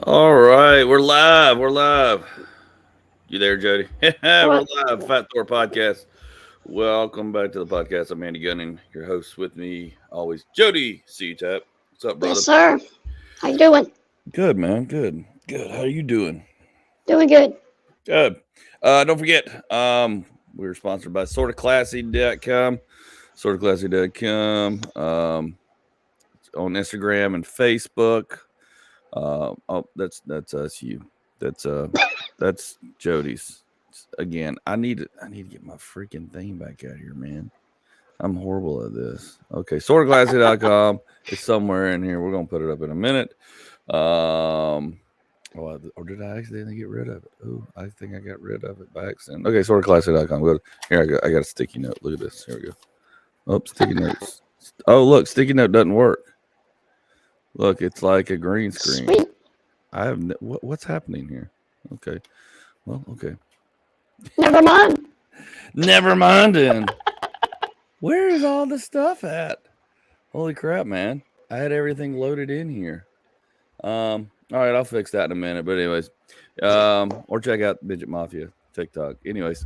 All right, we're live. We're live. You there, Jody? We're What? live. Fat Thor Podcast. Welcome back to the podcast. I'm Andy Gunnin, your host. With me, always Jody Cieutat. What's up, Yes, brother? sir. How you doing? Good, man. Good. Good. How you doing? Doing good. Good. Don't forget, we're sponsored by sortaclassy.com. Sortaclassy.com. On Instagram and Facebook. That's us. You. That's that's Jody's. Again, I need to get my freaking thing back out here, man. I'm horrible at this. Okay, sortaglassy.com. It's somewhere in here. We're gonna put it up in a minute. Or did I accidentally get rid of it? Oh, I think I got rid of it by accident. Okay, sortaglassy.com. Go here. I got a sticky note. Look at this. Here we go. Oh, sticky notes. Oh, look, sticky note doesn't work. Look, it's like a green screen. Sweet. What's happening here? Okay. Well, okay. Never mind. Never mind then. Where is all the stuff at? Holy crap, man. I had everything loaded in here. All right, I'll fix that in a minute. But anyways, or check out Midget Mafia TikTok. Anyways,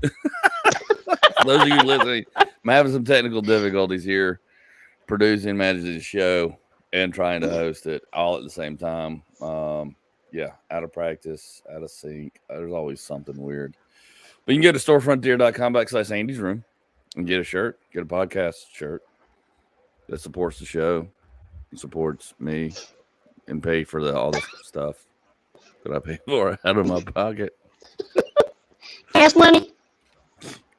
those of you listening, I'm having some technical difficulties here producing, managing the show, and trying to host it all at the same time. Yeah, out of practice, out of sync. There's always something weird. But you can go to storefrontier.com/Andy's Room and get a shirt, get a podcast shirt that supports the show, supports me, and pay for all the stuff that I pay for out of my pocket. Gas money.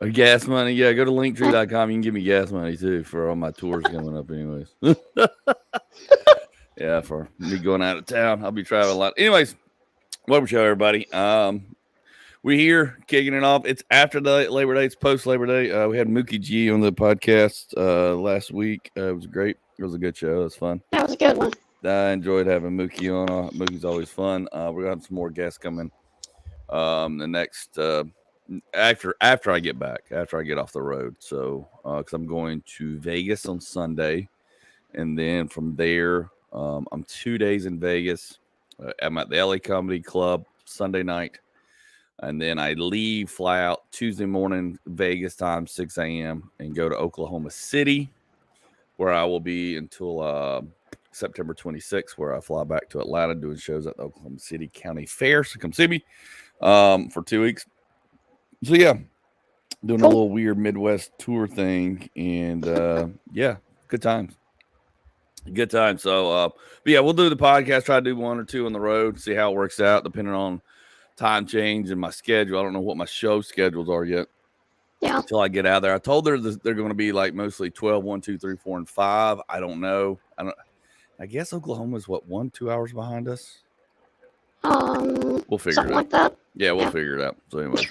Or gas money, yeah. Go to linktree.com. You can give me gas money too for all my tours coming up, anyways. Yeah, for me going out of town, I'll be traveling a lot. Anyways, welcome show, everybody. We're here kicking it off. It's after the Labor Day. It's post Labor Day. We had Mookie G on the podcast last week. It was great. It was a good show. It was fun. That was a good one. I enjoyed having Mookie on. Mookie's always fun. We're gonna have some more guests coming. The next after I get back, after I get off the road. So, because I'm going to Vegas on Sunday, and then from there, I'm 2 days in Vegas. I'm at the LA Comedy Club Sunday night. And then I fly out Tuesday morning, Vegas time, 6 a.m., and go to Oklahoma City, where I will be until September 26th, where I fly back to Atlanta doing shows at the Oklahoma City County Fair. So come see me for 2 weeks. So, yeah, doing a little weird Midwest tour thing. And, yeah, good times. Good time. So, but yeah, we'll do the podcast, try to do one or two on the road, see how it works out, depending on time change and my schedule. I don't know what my show schedules are yet. Yeah. Until I get out there. I told her they're going to be like mostly 12, 1, 2, 3, 4, and 5. I don't know. I guess Oklahoma's what, 2 hours behind us? We'll figure Something it out. like that. Yeah, we'll figure it out. So anyway.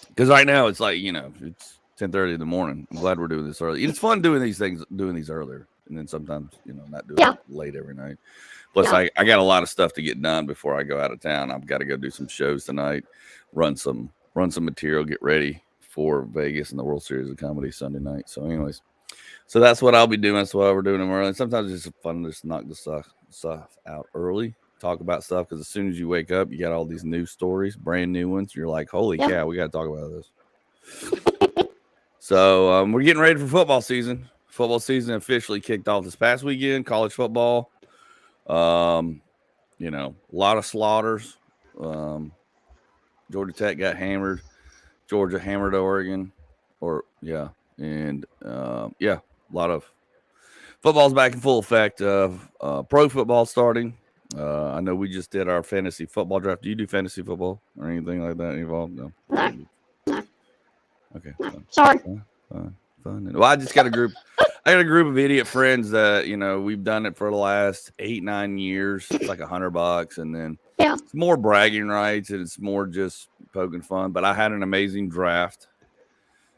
Because right now it's like, it's 10:30 in the morning. I'm glad we're doing this early. It's fun doing these things, doing these earlier. And then sometimes, not doing it late every night. Plus, I got a lot of stuff to get done before I go out of town. I've got to go do some shows tonight, run some material, get ready for Vegas and the World Series of Comedy Sunday night. So, anyways, that's what I'll be doing. That's why we're doing them early. And sometimes it's just fun to just knock the stuff out early, talk about stuff, because as soon as you wake up, you got all these new stories, brand new ones. You're like, holy cow, we got to talk about this. So we're getting ready for football season. Football season officially kicked off this past weekend. College football. A lot of slaughters. Georgia Tech got hammered. Georgia hammered Oregon. And a lot of football's back in full effect. Pro football starting. I know we just did our fantasy football draft. Do you do fantasy football or anything like that involved? No. Okay. Sorry. Fun. Well, I just got a group. I got a group of idiot friends that we've done it for the last 8-9 years. It's like $100, and then it's more bragging rights, and it's more just poking fun. But I had an amazing draft.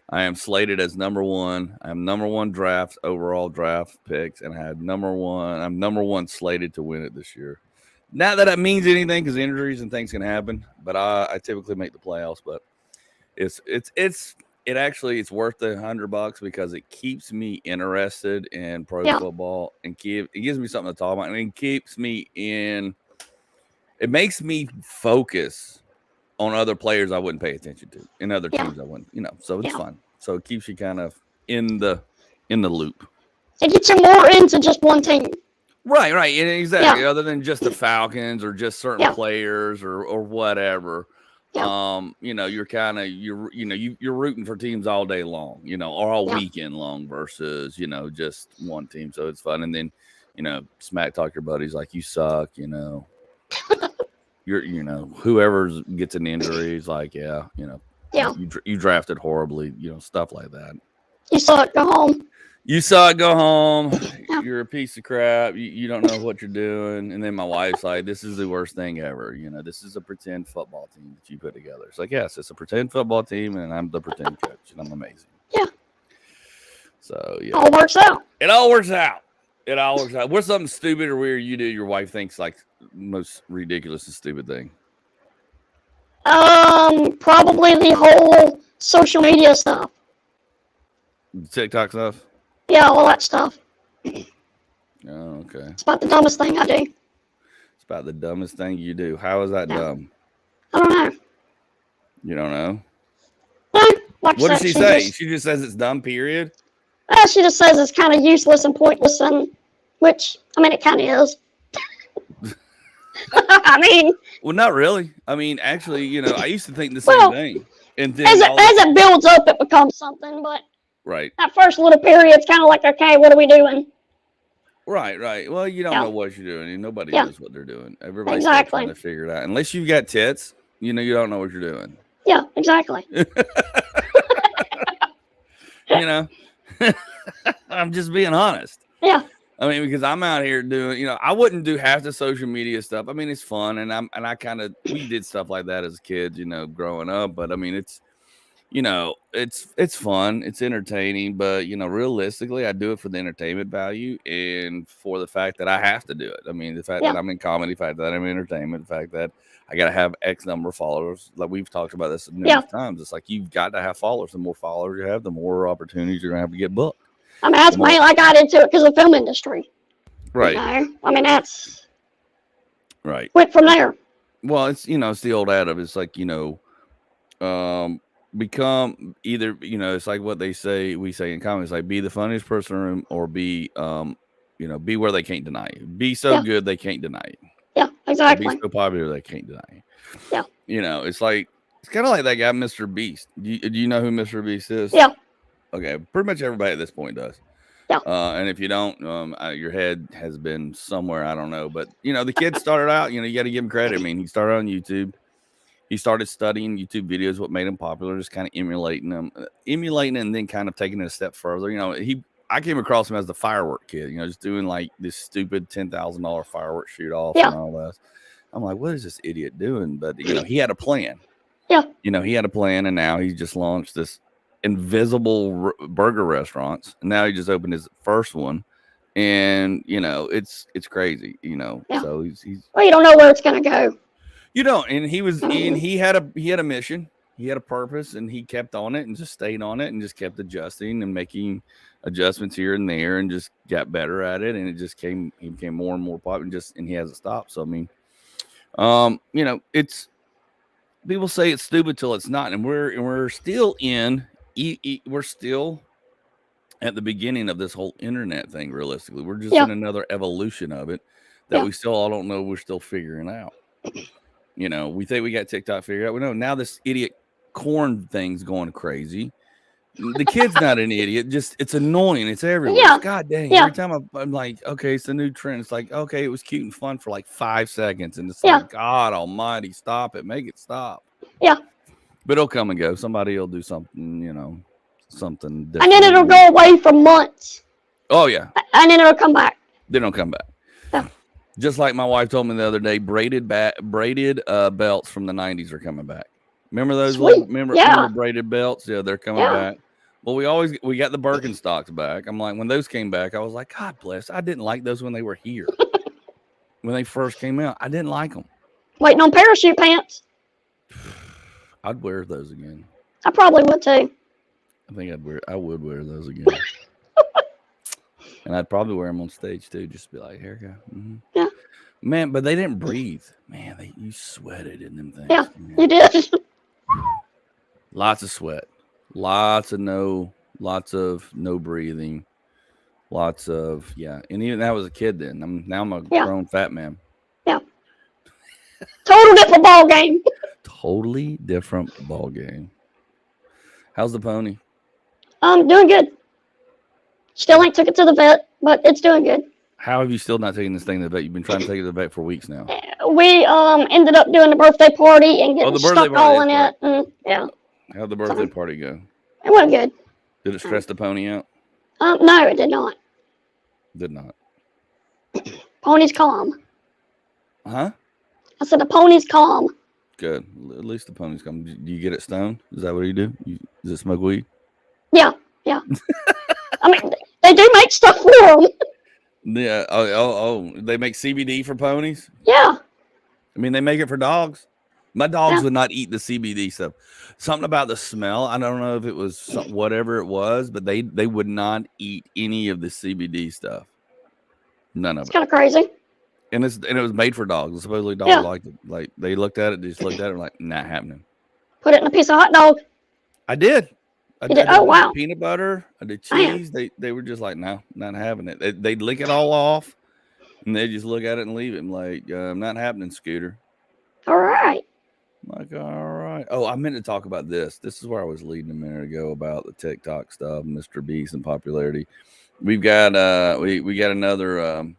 I am slated as number one. I'm number one overall draft picks, and I had number one. I'm number one slated to win it this year. Not that that means anything, because injuries and things can happen. But I typically make the playoffs. But it's worth the $100 because it keeps me interested in pro football, and it gives me something to talk about, and it keeps me in it makes me focus on other players I wouldn't pay attention to, and other Yeah. teams I wouldn't, so it's Yeah. fun. So it keeps you kind of in the loop. It gets you more into just one team. Right, and exactly. Yeah. Other than just the Falcons or just certain Yeah. players or whatever. Yeah. You're kind of you're rooting for teams all day long, or all Yeah. weekend long versus, just one team. So it's fun. And then, smack talk your buddies like you suck, you're whoever gets an injury is like, Yeah. you drafted horribly, stuff like that. You suck. Go home. You suck, go home. Yeah. You're a piece of crap. You don't know what you're doing. And then my wife's like, this is the worst thing ever. This is a pretend football team that you put together. It's like, yes, it's a pretend football team, and I'm the pretend coach, and I'm amazing. Yeah. So, yeah. All works out. It all works out. It all works out. What's something stupid or weird you do your wife thinks like most ridiculous and stupid thing? Probably the whole social media stuff. TikTok stuff? Yeah, all that stuff. Oh, okay. It's about the dumbest thing I do. It's about the dumbest thing you do. How is that dumb? I don't know. You don't know? Like What I does said, she say? She just says it's dumb, period? She just says it's kind of useless and pointless, and which, I mean, it kind of is. I mean, well, not really. I mean, actually, I used to think the same thing. And then as it builds up, it becomes something. But right, that first little period, it's kind of like, okay, what are we doing? Right. Well, you don't know what you're doing. Nobody knows what they're doing. Everybody's trying to figure it out. Unless you've got tits, you don't know what you're doing. Yeah, exactly. I'm just being honest. Yeah. I mean, because I'm out here doing, I wouldn't do half the social media stuff. I mean, it's fun, and we did stuff like that as kids, growing up. But I mean, it's fun, it's entertaining. But realistically, I do it for the entertainment value and for the fact that I have to do it. I mean, the fact that I'm in comedy, the fact that I'm in entertainment, the fact that I got to have X number of followers. Like we've talked about this numerous times. It's like you've got to have followers. The more followers you have, the more opportunities you're gonna have to get booked. I mean, that's why I got into it because of the film industry. Right. I mean, that's right. Went from there. Well, it's it's the old adage. It's like become either it's like what we say in comedy. It's like be the funniest person in the room, or be be where they can't deny you. Be so good they can't deny you. Yeah, exactly. Be so popular they can't deny you. Yeah. It's like it's kind of like that guy, Mr. Beast. Do you know who Mr. Beast is? Yeah. Okay, pretty much everybody at this point does. Yeah. And if you don't, your head has been somewhere, I don't know. But the kid started out. You got to give him credit. I mean, he started on YouTube. He started studying YouTube videos, what made him popular, just kind of emulating them, and then kind of taking it a step further. I came across him as the firework kid. Just doing like this stupid $10,000 firework shoot off and all that. I'm like, what is this idiot doing? But he had a plan. Yeah. He had a plan, and now he just launched this invisible burger restaurants. And now he just opened his first one, and it's crazy. So he's. Well, you don't know where it's gonna go. You don't, and he had a mission. He had a purpose, and he kept on it and just stayed on it and just kept adjusting and making adjustments here and there and just got better at it. And he became more and more popular and he hasn't stopped. So, I mean, it's people say it's stupid till it's not. And we're still we're still at the beginning of this whole internet thing. Realistically, we're just in another evolution of it that we still all don't know. We're still figuring out. We think we got TikTok figured out. We know now this idiot corn thing's going crazy. The kid's not an idiot. Just it's annoying. It's everywhere. Yeah. God dang. Yeah. Every time I'm like, okay, it's a new trend. It's like, okay, it was cute and fun for like 5 seconds. And it's like, God almighty, stop it. Make it stop. Yeah. But it'll come and go. Somebody will do something, something different. And then it'll go away for months. Oh, yeah. And then it'll come back. Then it'll come back. Yeah. Just like my wife told me the other day, braided belts from the 90s are coming back. Remember those? Remember braided belts? Yeah, they're coming back. Well, we got the Birkenstocks back. I'm like, when those came back, I was like, God bless. I didn't like those when they were here. When they first came out, I didn't like them. Waiting on parachute pants. I'd wear those again. I probably would too. I think I would wear those again. And I'd probably wear them on stage too, just to be like, here you go. Mm-hmm. Yeah. Man, but they didn't breathe. Man, you sweated in them things. Yeah, Man. you did. Lots of sweat. Lots of no breathing. Lots of and even I was a kid then. I'm a Yeah, grown fat man. yeah. Total different ball game. Totally different ball game. How's the pony? Doing good. Still ain't took it to the vet, but it's doing good. How have you still not taken this thing to the vet? You've been trying to take it to the vet for weeks now. We ended up doing the birthday party and getting the birthday stuck party, all in that's it. And, yeah, How'd the birthday party go? it went good. Did it stress the pony out? No, it did not. Did not. Pony's calm. Huh? I said the pony's calm. Good. At least the pony's calm. Do you get it stoned? Is that what you do? Does it smoke weed? Yeah, yeah. I mean, they do make stuff for them. Yeah. Oh. They make CBD for ponies? Yeah. I mean, they make it for dogs. My dogs Yeah. would not eat the CBD stuff. Something about the smell. I don't know if it was whatever it was, but they would not eat any of the CBD stuff. None of It's it. kind of crazy. And it was made for dogs. Supposedly dogs liked it. Like they looked at it, just looked at it, like not happening. Put it in a piece of hot dog. I did. I did. Oh wow. Peanut butter. I did cheese. They were just like, no, not having it. They'd lick it all off, and they just look at it and leave it. I'm like, not happening, Scooter. All right. I'm like, all right. Oh, I meant to talk about this. This is where I was leading a minute ago about the TikTok stuff, Mr. Beast and popularity. We've got we got another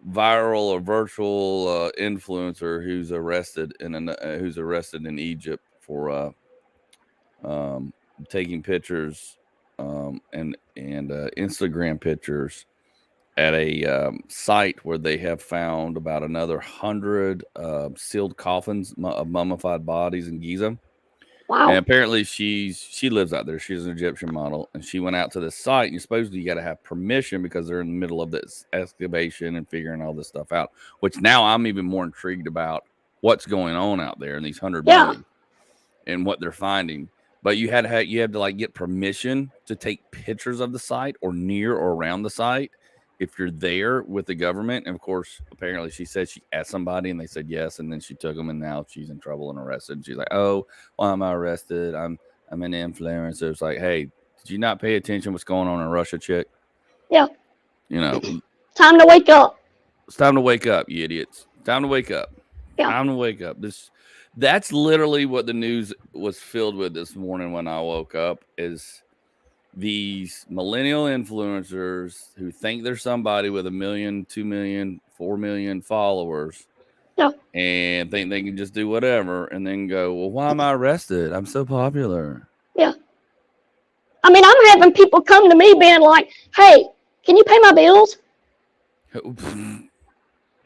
viral or virtual influencer who's arrested in Egypt for taking pictures and Instagram pictures at a site where they have found about another 100 sealed coffins of mummified bodies in Giza. Wow. And apparently she lives out there. She's an Egyptian model, and she went out to this site. And supposedly you got to have permission because they're in the middle of this excavation and figuring all this stuff out. Which now I'm even more intrigued about what's going on out there in these 100 mummies and what they're finding. But you had to like get permission to take pictures of the site or near or around the site if you're there with the government. And of course, apparently she said she asked somebody and they said yes, and then she took them, and now she's in trouble and arrested. And she's like, oh, why am I arrested? I'm an influencer. It's like, hey, did you not pay attention what's going on in Russia, chick? Yeah. You know, time to wake up. It's time to wake up, you idiots. Time to wake up. Yeah. Time to wake up. That's literally what the news was filled with this morning when I woke up, is these millennial influencers who think they're somebody with 1 million, 2 million, 4 million followers. Yeah. And think they can just do whatever and then go, well, why am I arrested? I'm so popular. Yeah. I mean, I'm having people come to me being like, hey, can you pay my bills?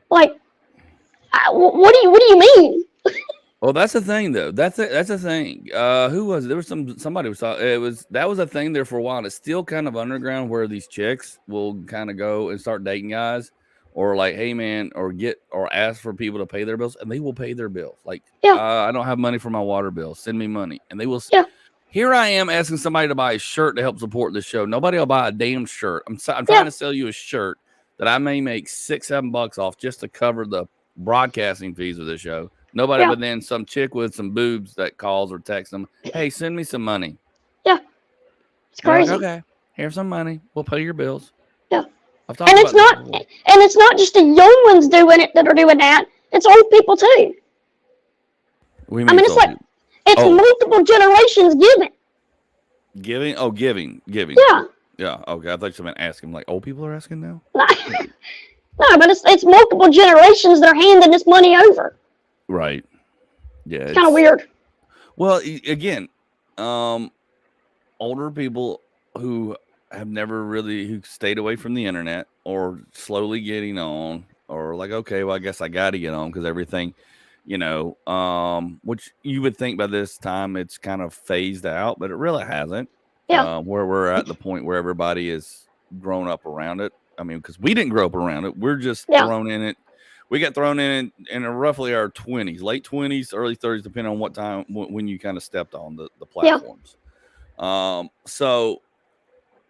Like, what do you mean? Well, that's the thing, though. That's the thing. Who was it? There was somebody was talking. That was a thing there for a while. And it's still kind of underground where these chicks will kind of go and start dating guys, or like, hey man, or ask for people to pay their bills, and they will pay their bills. Like, I don't have money for my water bill. Send me money, and they will. Yeah. Here I am asking somebody to buy a shirt to help support the show. Nobody will buy a damn shirt. I'm trying to sell you a shirt that I may make $6-7 off just to cover the broadcasting fees of the show. Nobody, but then some chick with some boobs that calls or texts them, hey, send me some money. Yeah. It's crazy. Like, okay, here's some money. We'll pay your bills. Yeah. And it's not just the young ones doing it that are doing that. It's old people too. I mean, it's like multiple generations giving. Giving? Oh, giving. Yeah. Yeah. Okay. I thought you meant asking. Like, old people are asking now? No, but it's multiple generations that are handing this money over. Right. Yeah. It's kind of weird. Well, again, older people who have never who stayed away from the internet or slowly getting on, or like, okay, well, I guess I got to get on because everything, which you would think by this time it's kind of phased out, but it really hasn't. Yeah. Where we're at the point where everybody is grown up around it. I mean, because we didn't grow up around it. We're just thrown in it. We got thrown in roughly our 20s, late 20s, early 30s, depending on what time when you kind of stepped on the platforms. So,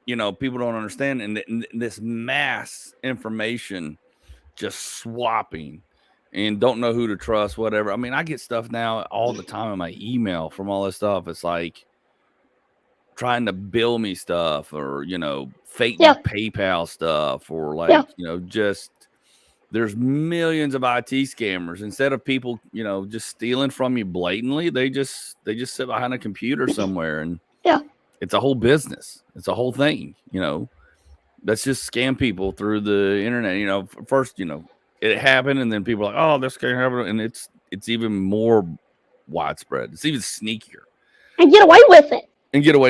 people don't understand, and this mass information just swapping and don't know who to trust, whatever. I mean, I get stuff now all the time in my email from all this stuff. It's like trying to bill me stuff or, fake PayPal stuff or like, just there's millions of IT scammers. Instead of people, just stealing from you blatantly, they just sit behind a computer somewhere and it's a whole business. It's a whole thing, Let's just scam people through the internet. First, it happened and then people are like, oh, this can't happen. And it's even more widespread. It's even sneakier. And get away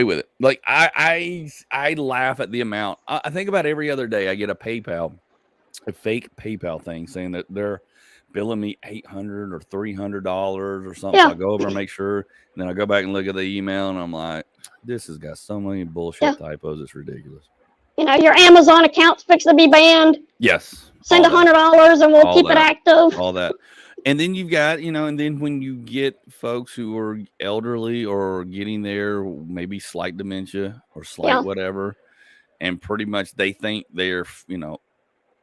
with it. Like I laugh at the amount. I think about every other day I get a fake PayPal thing saying that they're billing me $800 or $300 or something. So I go over and make sure, and then I go back and look at the email, and I'm like, this has got so many bullshit typos. It's ridiculous. Your Amazon account's fixing to be banned. Yes. Send $100 and we'll keep it active. All that. And then you've got, and then when you get folks who are elderly or getting there, maybe slight dementia or slight whatever, and pretty much they think they're,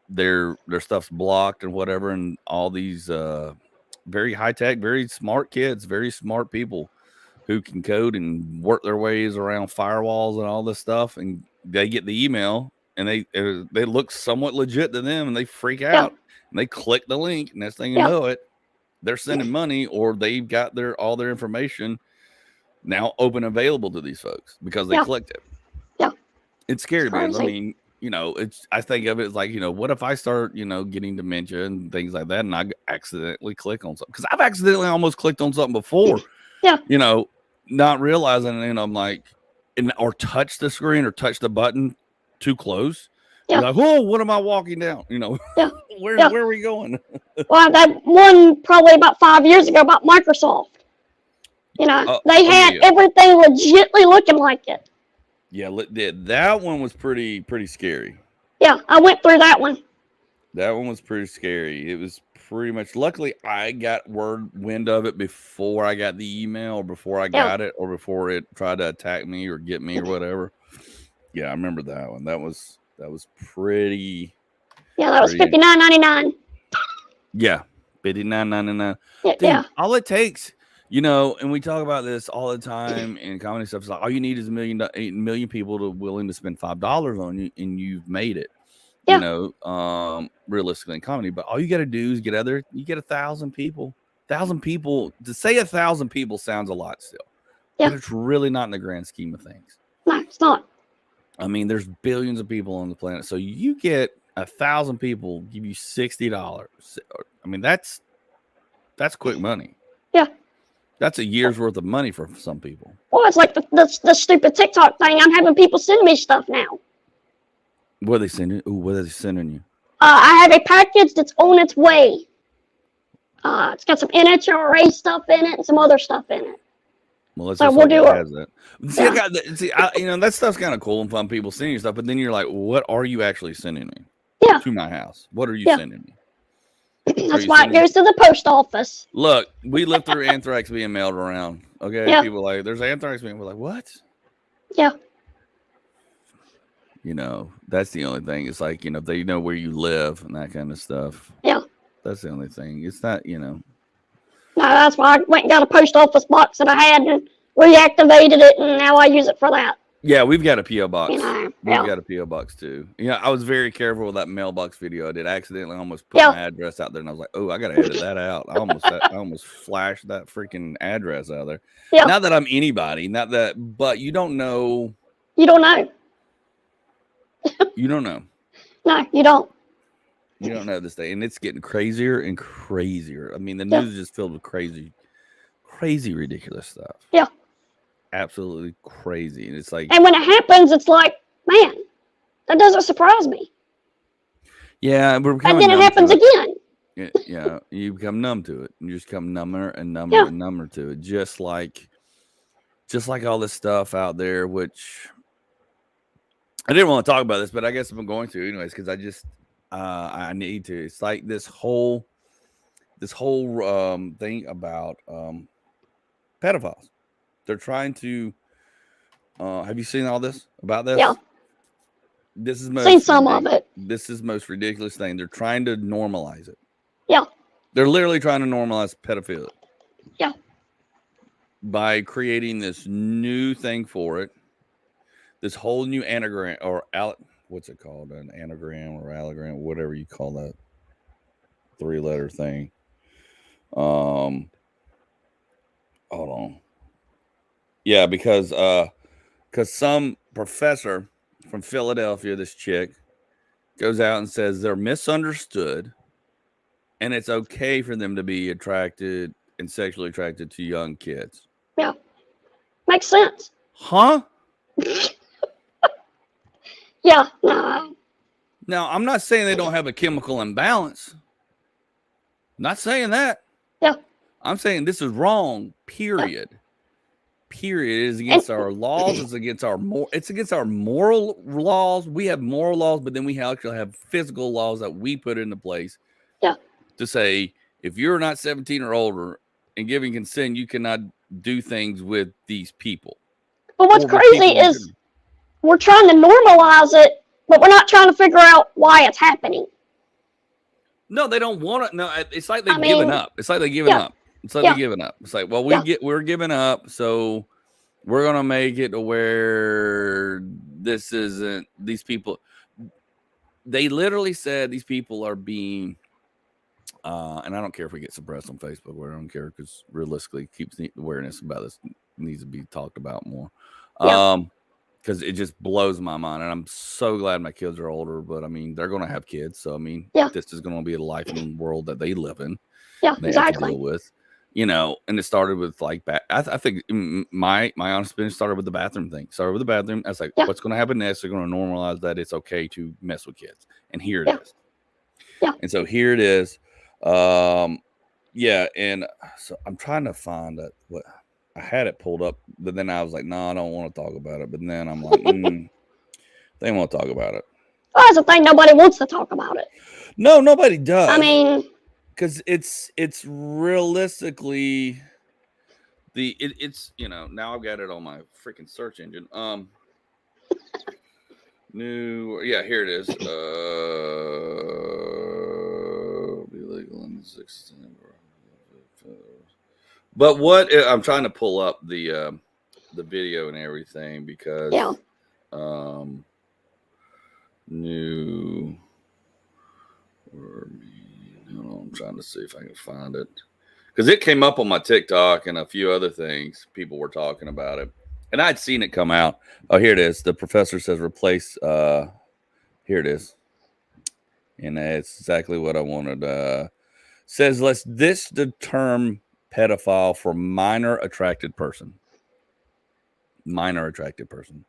their stuff's blocked and whatever, and all these very high tech, very smart kids, very smart people who can code and work their ways around firewalls and all this stuff, and they get the email and they look somewhat legit to them, and they freak out and they click the link, and next thing you know it, they're sending money, or they've got all their information now open available to these folks because they clicked it. It's scary, man. I mean, I think of it as like, what if I start, getting dementia and things like that, and I accidentally click on something? Because I've accidentally almost clicked on something before, not realizing it, and I'm like, or touch the screen or touch the button too close. Like, whoa, what am I walking down? Where are we going? Well, that one probably about 5 years ago about Microsoft. They had everything legitly looking like it. Yeah, that one was pretty scary. Yeah, I went through that one. That one was pretty scary. It was pretty much, luckily, I got wind of it before I got the email, or before I got it, or before it tried to attack me or get me or whatever. Yeah, I remember that one. That was pretty. Yeah, that was $59.99. Yeah, $59.99. Yeah. All it takes. And we talk about this all the time in comedy stuff. It's like all you need is 1 million people willing to spend $5 on you, and you've made it. Realistically in comedy. But all you got to do is get other. You get 1,000 people. 1,000 people. To say 1,000 people sounds a lot still, but it's really not in the grand scheme of things. No, it's not. I mean, there's billions of people on the planet, so you get 1,000 people give you $60. I mean, that's quick money. Yeah. That's a year's worth of money for some people. Well, it's like the stupid TikTok thing. I'm having people send me stuff now. What are they sending? What are they sending you? I have a package that's on its way. It's got some NHRA stuff in it and some other stuff in it. Well, let's just do it. Has that. That stuff's kind of cool and fun. People sending you stuff, but then you're like, what are you actually sending me? Yeah. To my house. What are you sending me? That's why it goes to the post office. Look, we lived through anthrax being mailed around. Okay, people like, there's anthrax being. We're like, what? Yeah. That's the only thing. It's like, they know where you live and that kind of stuff. Yeah. That's the only thing. It's not, No, that's why I went and got a post office box that I had and reactivated it, and now I use it for that. Yeah, we've got a P.O. box. We've got a P.O. box too. I was very careful with that mailbox video I did. I accidentally almost put my address out there, and I was like, oh, I got to edit that out. I almost flashed that freaking address out there. Yeah. Not that I'm anybody, but you don't know. You don't know. You don't know. No, you don't. You don't know this day, and it's getting crazier and crazier. I mean, the news is just filled with crazy, ridiculous stuff. Yeah. Absolutely crazy. And it's like, and when it happens, it's like, man, that doesn't surprise me. Yeah, we're becoming. And then it happens again. Yeah, you become numb to it. You just become number and number and number to it. Just like all this stuff out there, which I didn't want to talk about this, but I guess I'm going to anyways, because I need to. It's like this whole thing about pedophiles. They're trying to. Have you seen all this about this? Yeah. This is seen some of it. This is the most ridiculous thing. They're trying to normalize it. Yeah. They're literally trying to normalize pedophilia. Yeah. By creating this new thing for it. This whole new anagram or what's it called? An anagram or allogram, whatever you call that 3-letter thing. Hold on. Yeah, because some professor from Philadelphia, this chick, goes out and says they're misunderstood and it's okay for them to be attracted and sexually attracted to young kids. Yeah. Makes sense. Huh? Yeah. Nah. Now, I'm not saying they don't have a chemical imbalance. Not saying that. Yeah. I'm saying this is wrong, period. Yeah. Period. It is against our laws. It's against our moral laws. We have moral laws, but then we actually have physical laws that we put into place. Yeah. To say if you're not 17 or older and giving consent, you cannot do things with these people. But what's crazy is we're trying to normalize it, but we're not trying to figure out why it's happening. No, they don't want it. No, it's like they've given up. It's like they're giving up. It's like they're giving up. It's like, well, we're giving up, so we're gonna make it to where this isn't. These people, they literally said these people are being, and I don't care if we get suppressed on Facebook, or I don't care because realistically, it keeps the awareness about this needs to be talked about more. Because it just blows my mind, and I'm so glad my kids are older. But I mean, they're gonna have kids, so I mean, this is gonna be a life in the world that they live in. Yeah, they have to deal with. And it started with like, I think my honest opinion started with the bathroom thing. Started with the bathroom. I was like, what's going to happen next? They're going to normalize that it's okay to mess with kids. And here it is. Yeah. And so here it is. And so I'm trying to find what I had it pulled up, but then I was like, no, I don't want to talk about it. But then I'm like, they won't talk about it. Well, that's the thing. Nobody wants to talk about it. No, nobody does. I mean, because it's realistically it's now I've got it on my freaking search engine. Here it is. Be legal in the 16th. But what I'm trying to pull up the video and everything because new. I'm trying to see if I can find it because it came up on my TikTok and a few other things. People were talking about it, and I'd seen it come out. Oh, here it is. The professor says replace. Here it is, and it's exactly what I wanted. Says let's ditch the term pedophile for minor attracted person. Minor attracted person.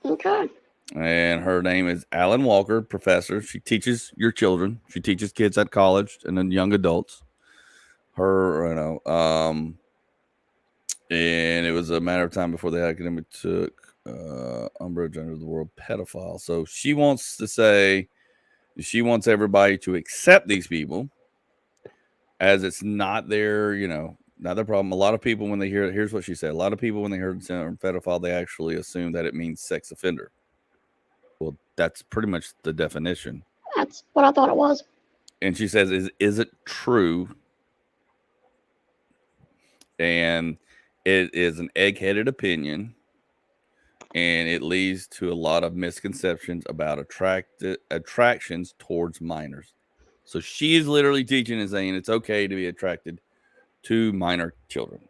Okay. And her name is Alan Walker, professor. She teaches your children. She teaches kids at college and then young adults. And it was a matter of time before the academic took umbrage under the word pedophile. So she wants to say she wants everybody to accept these people as it's not their, not their problem. A lot of people, when they hear it, here's what she said. A lot of people, when they heard the term pedophile, they actually assume that it means sex offender. Well, that's pretty much the definition. That's what I thought it was. And she says, is it true? And it is an egg-headed opinion. And it leads to a lot of misconceptions about attractions towards minors. So she is literally teaching and saying it's okay to be attracted to minor children.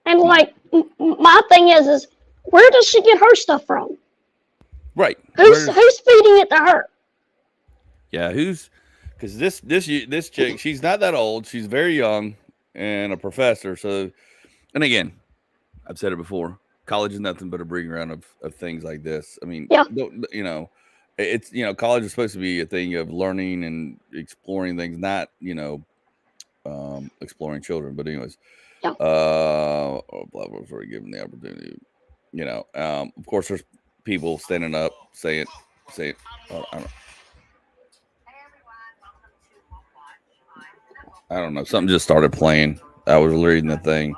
And like, my thing is where does she get her stuff from? Right. Who's feeding it to her? Yeah, because this chick, she's not that old. She's very young and a professor. So, and again, I've said it before, college is nothing but a breeding ground of things like this. I mean, it's, college is supposed to be a thing of learning and exploring things, not, exploring children. But anyways, blah, blah, blah, given the opportunity, of course, there's people standing up saying, I don't know. Something just started playing. I was reading the thing.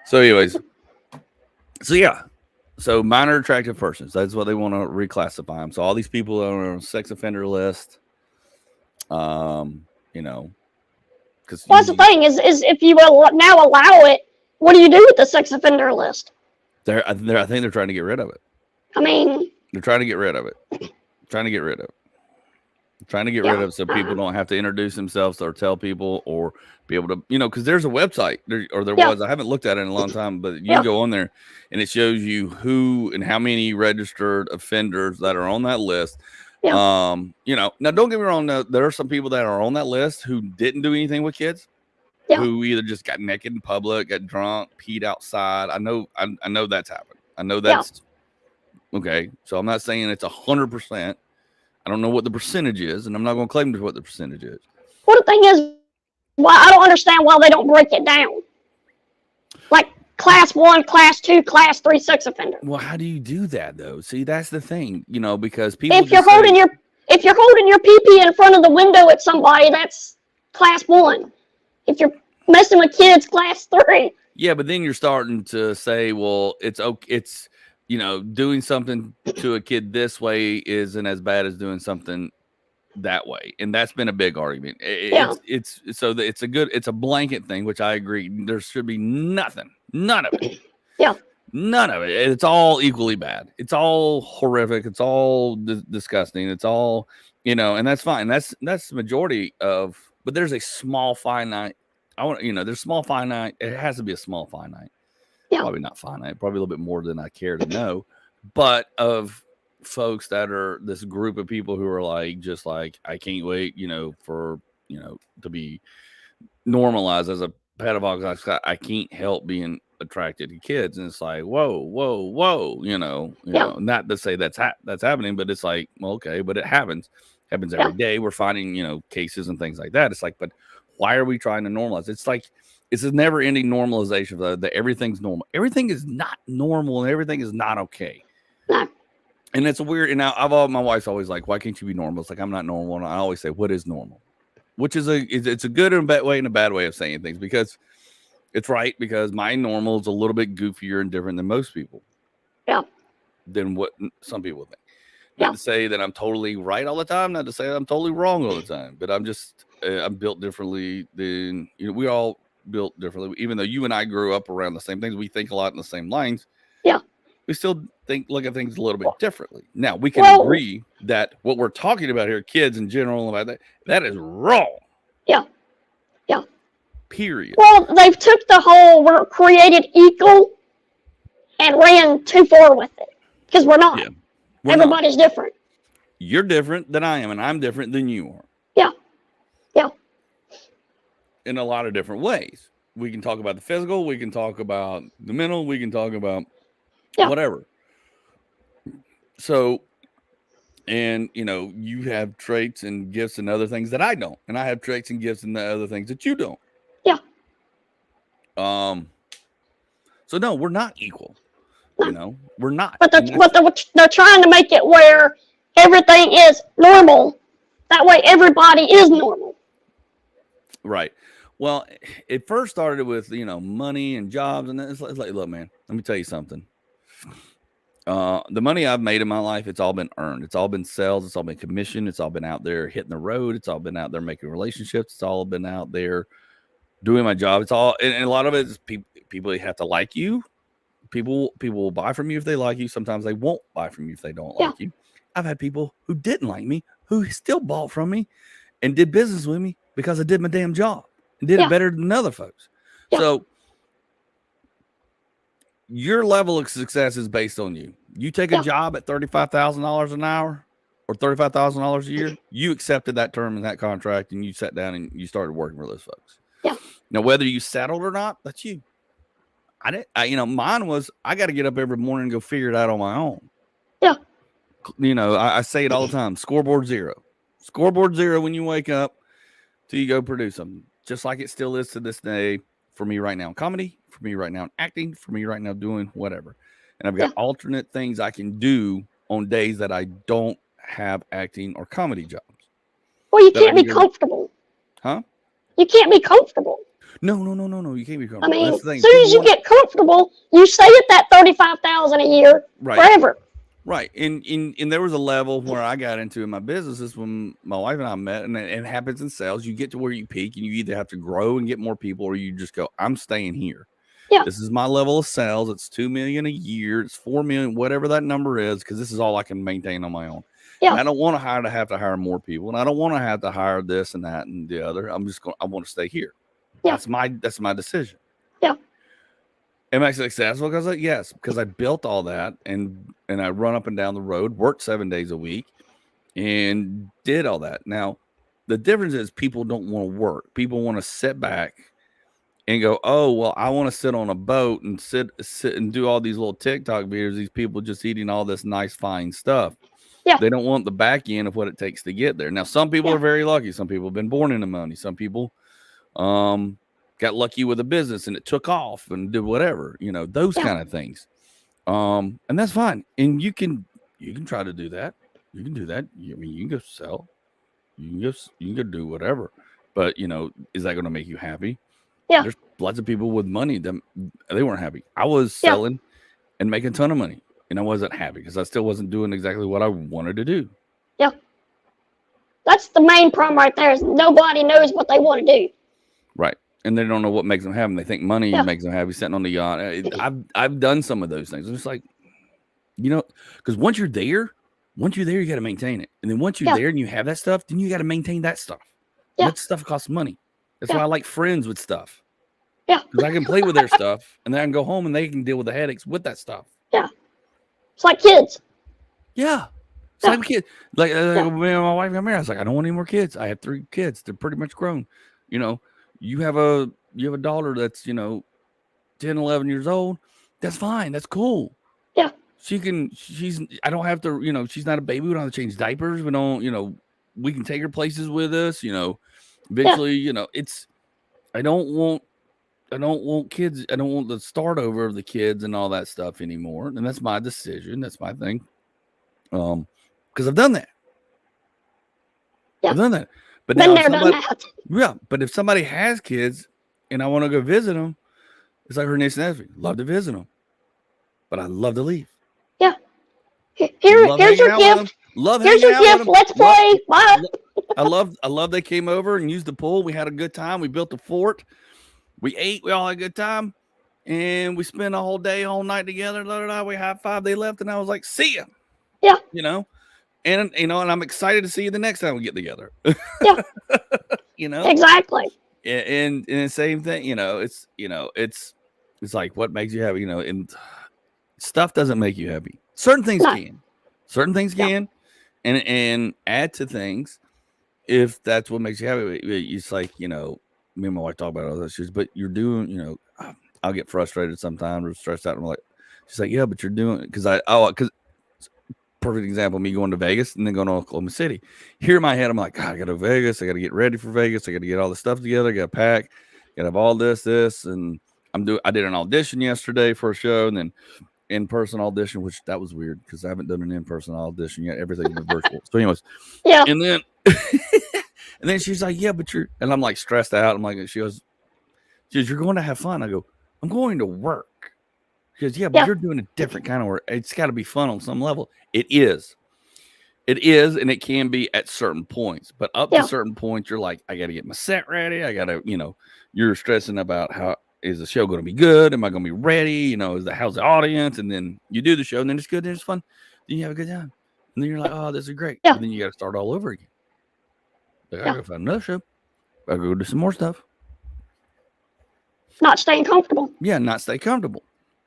So anyways, So minor attractive persons. That's what they want to reclassify them. So all these people are on a sex offender list. You know, because well, that's the thing is if you will now allow it, what do you do with the sex offender list? I think they're trying to get rid of it. I mean, they're trying to get rid of it. Trying to get rid of it. Trying to get rid of it so people don't have to introduce themselves or tell people or be able to, because there's a website there was. I haven't looked at it in a long time, but you can go on there and it shows you who and how many registered offenders that are on that list. Now don't get me wrong. There are some people that are on that list who didn't do anything with kids, who either just got naked in public, got drunk, peed outside. I know that's happened. I know that's okay. So I'm not saying it's 100%. I don't know what the percentage is, and I'm not going to claim what the percentage is. Well, the thing is, I don't understand why they don't break it down. Like class 1, class 2, class 3 sex offender. Well, how do you do that though? See, that's the thing, because people. If you're holding your pee-pee in front of the window at somebody, that's class 1. If you're messing with kids, class 3. Yeah, but then you're starting to say, well, it's okay. It's doing something to a kid this way isn't as bad as doing something that way, and that's been a big argument. It's a blanket thing, which I agree. There should be none of it. None of it. It's all equally bad. It's all horrific. It's all disgusting. It's all and that's fine. That's the majority of. But there's a small finite. There's small finite. It has to be a small finite. Probably not finite, probably a little bit more than I care to know, but of folks that are this group of people who are just like, I can't wait, for, to be normalized as a pedophile. I can't help being attracted to kids. And it's like, whoa, not to say that's happening, but it's like, well, okay, but it happens every day. We're finding, cases and things like that. It's like, but why are we trying to normalize? It's like, it's a never-ending normalization of that everything's normal. Everything is not normal, and everything is not okay. No. And it's weird. And now my wife's always like, "Why can't you be normal?" It's like I'm not normal. And I always say, "What is normal?" Which is it's a good and a bad way and a bad way of saying things, because it's right, because my normal is a little bit goofier and different than most people. Yeah. Than what some people think. Not to say that I'm totally right all the time. Not to say that I'm totally wrong all the time. But I'm just I'm built differently than we all. Built differently, even though you and I grew up around the same things. We think a lot in the same lines. We still look at things a little bit differently. Now we can agree that what we're talking about here, kids in general, about that is wrong. Yeah. Period. Well, they've took the whole we're created equal and ran too far with it, because we're not. Everybody's different. You're different than I am, and I'm different than you are. In a lot of different ways. We can talk about the physical, we can talk about the mental, we can talk about whatever. So, and you have traits and gifts and other things that I don't, and I have traits and gifts and the other things that you don't. So no, we're not equal. We're not. But they're trying to make it where everything is normal. That way, everybody is normal. Right. Well, it first started with, money and jobs. And it's like, look, man, let me tell you something. The money I've made in my life, it's all been earned. It's all been sales. It's all been commission. It's all been out there hitting the road. It's all been out there making relationships. It's all been out there doing my job. It's all, and a lot of it is people have to like you. People will buy from you if they like you. Sometimes they won't buy from you if they don't like you. I've had people who didn't like me, who still bought from me and did business with me because I did my damn job. Did it better than other folks. So your level of success is based on you. You take a job at $35,000 an hour or $35,000 a year, you accepted that term and that contract, and you sat down and you started working for those folks. Now, whether you settled or not, that's you. Mine was, I got to get up every morning and go figure it out on my own. I say it all the time, scoreboard zero when you wake up till you go produce something. Just like it still is to this day for me right now in comedy, for me right now in acting, for me right now doing whatever. And I've got alternate things I can do on days that I don't have acting or comedy jobs. Well, you can't be comfortable. Huh? You can't be comfortable. No. You can't be I comfortable. mean, That's as the thing. soon as People you want get comfortable, you stay at that 35,000 a year right. forever. Right. And there was a level where I got into in my business is when my wife and I met, and it happens in sales. You get to where you peak and you either have to grow and get more people, or you just go, I'm staying here. Yeah. This is my level of sales. It's 2 million a year. It's 4 million, whatever that number is, because this is all I can maintain on my own. Yeah. And I don't want to have to hire more people. And I don't want to have to hire this and that and the other. I want to stay here. Yeah. That's my decision. Yeah. Am I successful? Because yes, because I built all that and I run up and down the road, worked 7 days a week, and did all that. Now, the difference is people don't want to work. People want to sit back and go, oh well, I want to sit on a boat and sit and do all these little TikTok videos. These people just eating all this nice fine stuff. Yeah. They don't want the back end of what it takes to get there. Now, some people Yeah. are very lucky. Some people have been born into money. Some people got lucky with a business and it took off and did whatever, those Yeah. kind of things. And that's fine. And you can try to do that. You can do that. You can go sell. You can go do whatever. But is that going to make you happy? Yeah. There's lots of people with money that they weren't happy. I was selling and making a ton of money, and I wasn't happy because I still wasn't doing exactly what I wanted to do. Yeah. That's the main problem right there, is nobody knows what they want to do. Right. And they don't know what makes them happy. They think money makes them happy, sitting on the yacht. I've done some of those things. It's like, because once you're there, you got to maintain it. And then once you're there and you have that stuff, then you got to maintain that stuff. Yeah. That stuff costs money. That's why I like friends with stuff. Yeah. Because I can play with their stuff, and then I can go home and they can deal with the headaches with that stuff. Yeah. It's like kids. Yeah. It's like kids. Like when my wife got married, I was like, I don't want any more kids. I have 3 kids. They're pretty much grown. You have a daughter that's 10, 11 years old. That's fine. That's cool. Yeah. I don't have to, she's not a baby. We don't have to change diapers. We don't, we can take her places with us, eventually, I don't want kids. I don't want the start over of the kids and all that stuff anymore. And that's my decision. That's my thing. Because I've done that. Yeah. I've done that. But Been now there, done that. Yeah. But if somebody has kids and I want to go visit them, it's like her niece and nephew. Love to visit them, but I love to leave. Yeah. Here's your gift. Here's your gift. Let's play. Bye. I love they came over and used the pool. We had a good time. We built a fort. We ate. We all had a good time. And we spent a whole day, whole night together. We high-fived. They left, and I was like, see ya. Yeah. And and I'm excited to see you the next time we get together. Yeah. Exactly. And the same thing, it's like what makes you happy, and stuff doesn't make you happy. Certain things can. Certain things can and add to things if that's what makes you happy. It's like, me and my wife talk about all those issues, but you're doing, I'll get frustrated sometimes or stressed out. And I'm like, she's like, yeah, but you're doing it because perfect example, me going to Vegas and then going to Oklahoma City. Here in my head, I'm like, God, I got to Vegas. I got to get ready for Vegas. I got to get all the stuff together. I got to pack. Got to have all this, and I did an audition yesterday for a show, and then in-person audition, which that was weird because I haven't done an in-person audition yet. Everything's been virtual. So, anyways, yeah. And then, and then she's like, yeah, but and I'm like stressed out. I'm like, she goes, you're going to have fun. I go, I'm going to work. She goes, yeah, but you're doing a different kind of work. It's got to be fun on some level. It is, and it can be at certain points. But up to certain points, you're like, I got to get my set ready. I got to, you're stressing about how is the show going to be good? Am I going to be ready? How's the audience? And then you do the show, and then it's good, and it's fun. Then you have a good time, and then you're like, oh, this is great. Yeah. And then you got to start all over again. Like, I got to find another show. I got to go do some more stuff. Not staying comfortable. Yeah, not stay comfortable.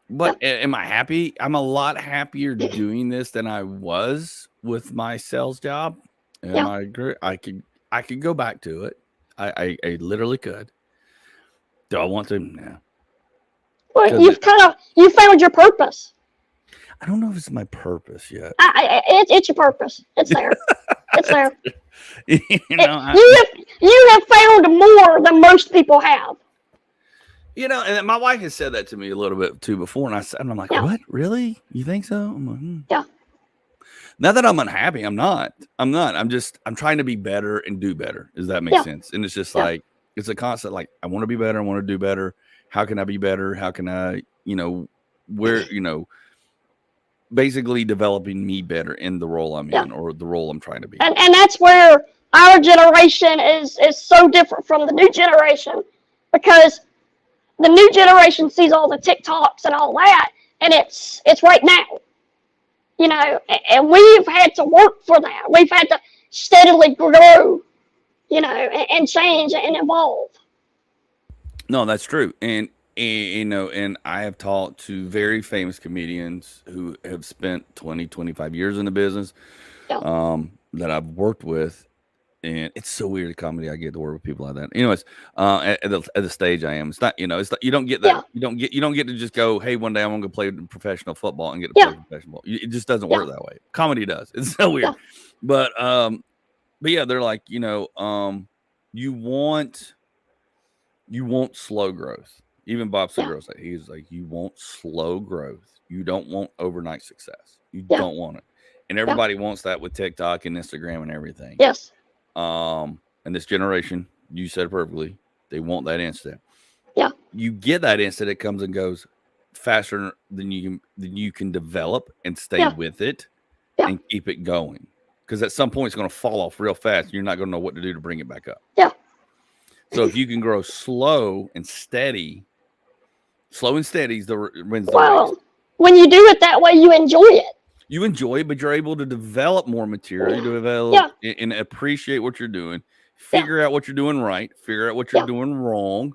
But am I happy? I'm a lot happier doing this than I was with my sales job. And I agree. I could go back to it. I literally could. Do I want to? No. Well, you found your purpose. I don't know if it's my purpose yet. It's your purpose. It's there. It's there. You have found more than most people have. And my wife has said that to me a little bit too before, and I'm like, what? Really? You think so? I'm like, Yeah. Not that I'm unhappy. I'm not. I'm trying to be better and do better. Does that make sense? And it's just like, It's a constant, like, I want to be better. I want to do better. How can I be better? How can I, basically developing me better in the role I'm in, or the role I'm trying to be. And that's where our generation is so different from the new generation, because the new generation sees all the TikToks and all that, and it's right now, and we've had to work for that. We've had to steadily grow, and change and evolve. No, that's true. And I have talked to very famous comedians who have spent 20, 25 years in the business, that I've worked with. And it's so weird, the comedy I get to work with people like that. Anyways, at the stage I am, it's not, it's not, you don't get that. You don't get to just go, hey, one day I'm going to play professional football and get to play professional football. It just doesn't work that way. Comedy does. It's so weird. But yeah, they're like, you want slow growth. Even Bob Seger said, he's like, you want slow growth. You don't want overnight success. You don't want it. And everybody wants that with TikTok and Instagram and everything. Yes. And this generation, you said perfectly, they want that instant. Yeah. You get that instant, it comes and goes faster than you can develop and stay with it and keep it going. Because at some point it's going to fall off real fast. And you're not going to know what to do to bring it back up. Yeah. So if you can grow slow and steady is wins the Well, race. When you do it that way, you enjoy it. You enjoy it, but you're able to develop more material, to develop and appreciate what you're doing, figure out what you're doing right, figure out what you're doing wrong,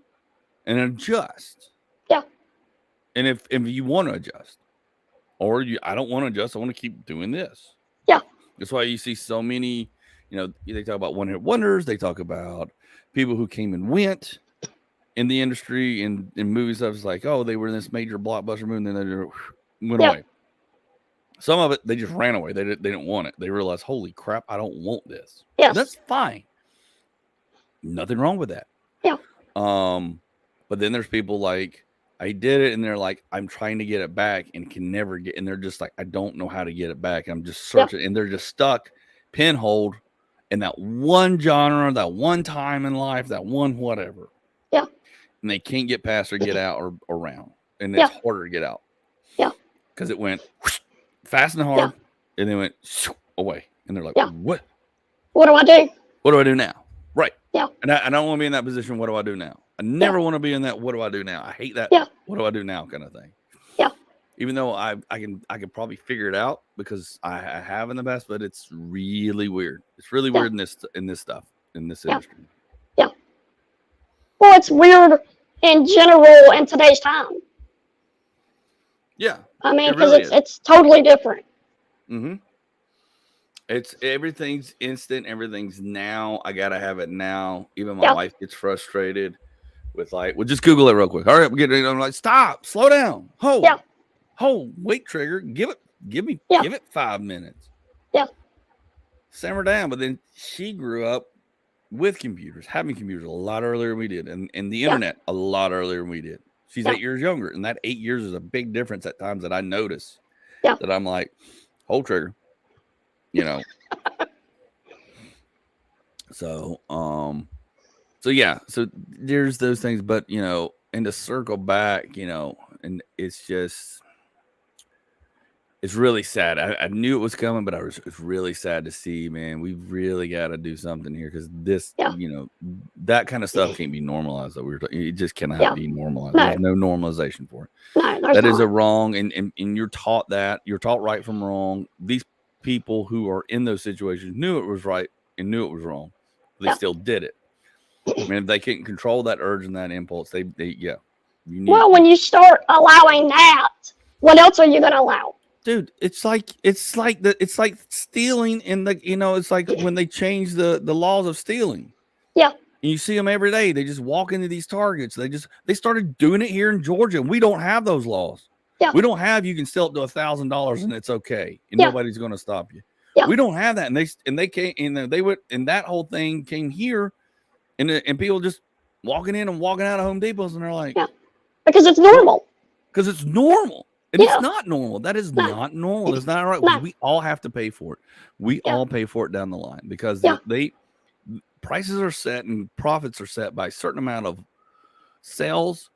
and adjust. Yeah. And if you want to adjust, or I don't want to adjust, I want to keep doing this. Yeah. That's why you see so many, they talk about one-hit wonders. They talk about people who came and went in the industry and in movie stuff. It's like, oh, they were in this major blockbuster movie and then they went away. Some of it, they just ran away. They didn't want it. They realized, holy crap, I don't want this. Yes. That's fine. Nothing wrong with that. Yeah. But then there's people like, I did it, and they're like, I'm trying to get it back and can never get, and they're just like, I don't know how to get it back. I'm just searching, and they're just stuck, pinholed in that one genre, that one time in life, that one whatever. Yeah. And they can't get past or get out or around. And it's harder to get out. Yeah. Because it went fast and hard, and then went away. And they're like, what? What do I do? What do I do now? Right. Yeah. And I don't want to be in that position. What do I do now? I never want to be in that. What do I do now? I hate that. Yeah. What do I do now? Kind of thing. Yeah. Even though I can probably figure it out because I have in the past, but it's really weird. It's really weird in this stuff, in this industry. Yeah. Well, it's weird in general in today's time. Yeah. I mean, because it's totally different. Mm-hmm. It's everything's instant. Everything's now. I gotta have it now. Even my wife gets frustrated with like, well, just Google it real quick. All right, I'm like, stop, slow down. Wait, trigger. Give it 5 minutes. Yeah. Simmer down. But then she grew up with computers, having computers a lot earlier than we did, and the internet a lot earlier than we did. She's 8 years younger, and that 8 years is a big difference at times that I notice. Yeah. That I'm like, hold trigger. So yeah, so there's those things, but and to circle back, and it's really sad. I knew it was coming, but it's really sad to see, man. We've really got to do something here because this, that kind of stuff can't be normalized. That it just cannot be normalized. No. There's no normalization for it. No, that is a wrong, and you're taught that. You're taught right from wrong. These people who are in those situations knew it was right and knew it was wrong. They still did it. I mean, if they can't control that urge and that impulse, they when you start allowing that, what else are you going to allow? Dude, it's like stealing in the, it's like when they change the laws of stealing. Yeah. And you see them every day. They just walk into these targets. They started doing it here in Georgia. And we don't have those laws. Yeah. We don't have, you can steal up to $1,000 and it's okay. And nobody's going to stop you. Yeah. We don't have that. And they came, and they went, and that whole thing came here, and people just walking in and walking out of Home Depots, and they're like, because it's normal. Because it's normal. And it's not normal. That is not normal. It's not right. We all have to pay for it. We all pay for it down the line because prices are set and profits are set by a certain amount of sales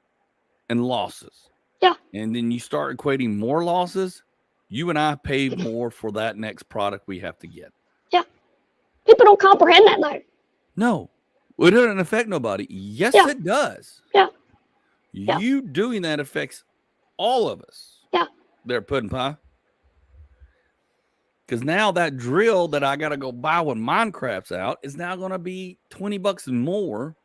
and losses. Yeah. And then you start equating more losses, you and I pay more for that next product we have to get. Yeah. People don't comprehend that though. No, it doesn't affect nobody. Yes, Yeah. it does. Yeah. Yeah. You doing that affects all of us. Yeah. There, Pudding Pie. Because now that drill that I got to go buy when Minecraft's out is now going to be $20 and more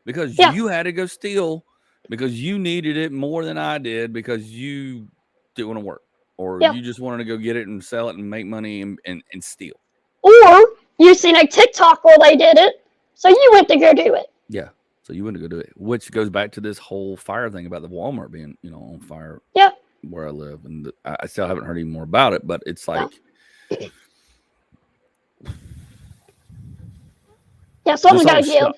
because Yeah. you had to go steal because you needed it more than I did because you didn't want to work or Yeah. you just wanted to go get it and sell it and make money and steal. Or you seen a TikTok where they did it, so you went to go do it. Yeah. So you went to go do it, which goes back to this whole fire thing about the Walmart being, on fire. Yeah. Where I live. And I still haven't heard any more about it, but it's like. Yeah, something's got to give.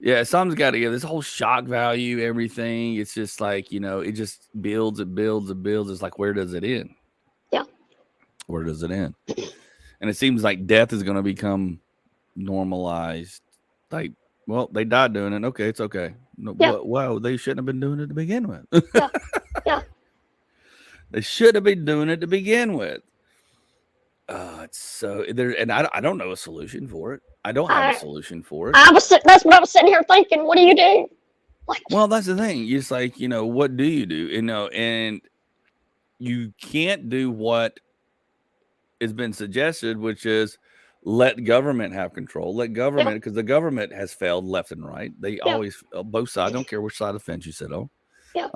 Yeah, something's got to give. This whole shock value, everything, it's just like, it just builds, it builds, it builds. It's like, where does it end? Yeah. Where does it end? And it seems like death is going to become normalized. Like, well, they died doing it. Okay, it's okay. No, Yeah. Wow, they shouldn't have been doing it to begin with. Yeah. Yeah. They should have been doing it to begin with. It's so there, and I don't know a solution for it. I don't have a solution for it. That's what I was sitting here thinking. What do you do? Like, well, that's the thing. It's like, what do you do? And you can't do what has been suggested, which is let government have control. Let government, because the government has failed left and right. They always, both sides, don't care which side of the fence you sit on. Yeah.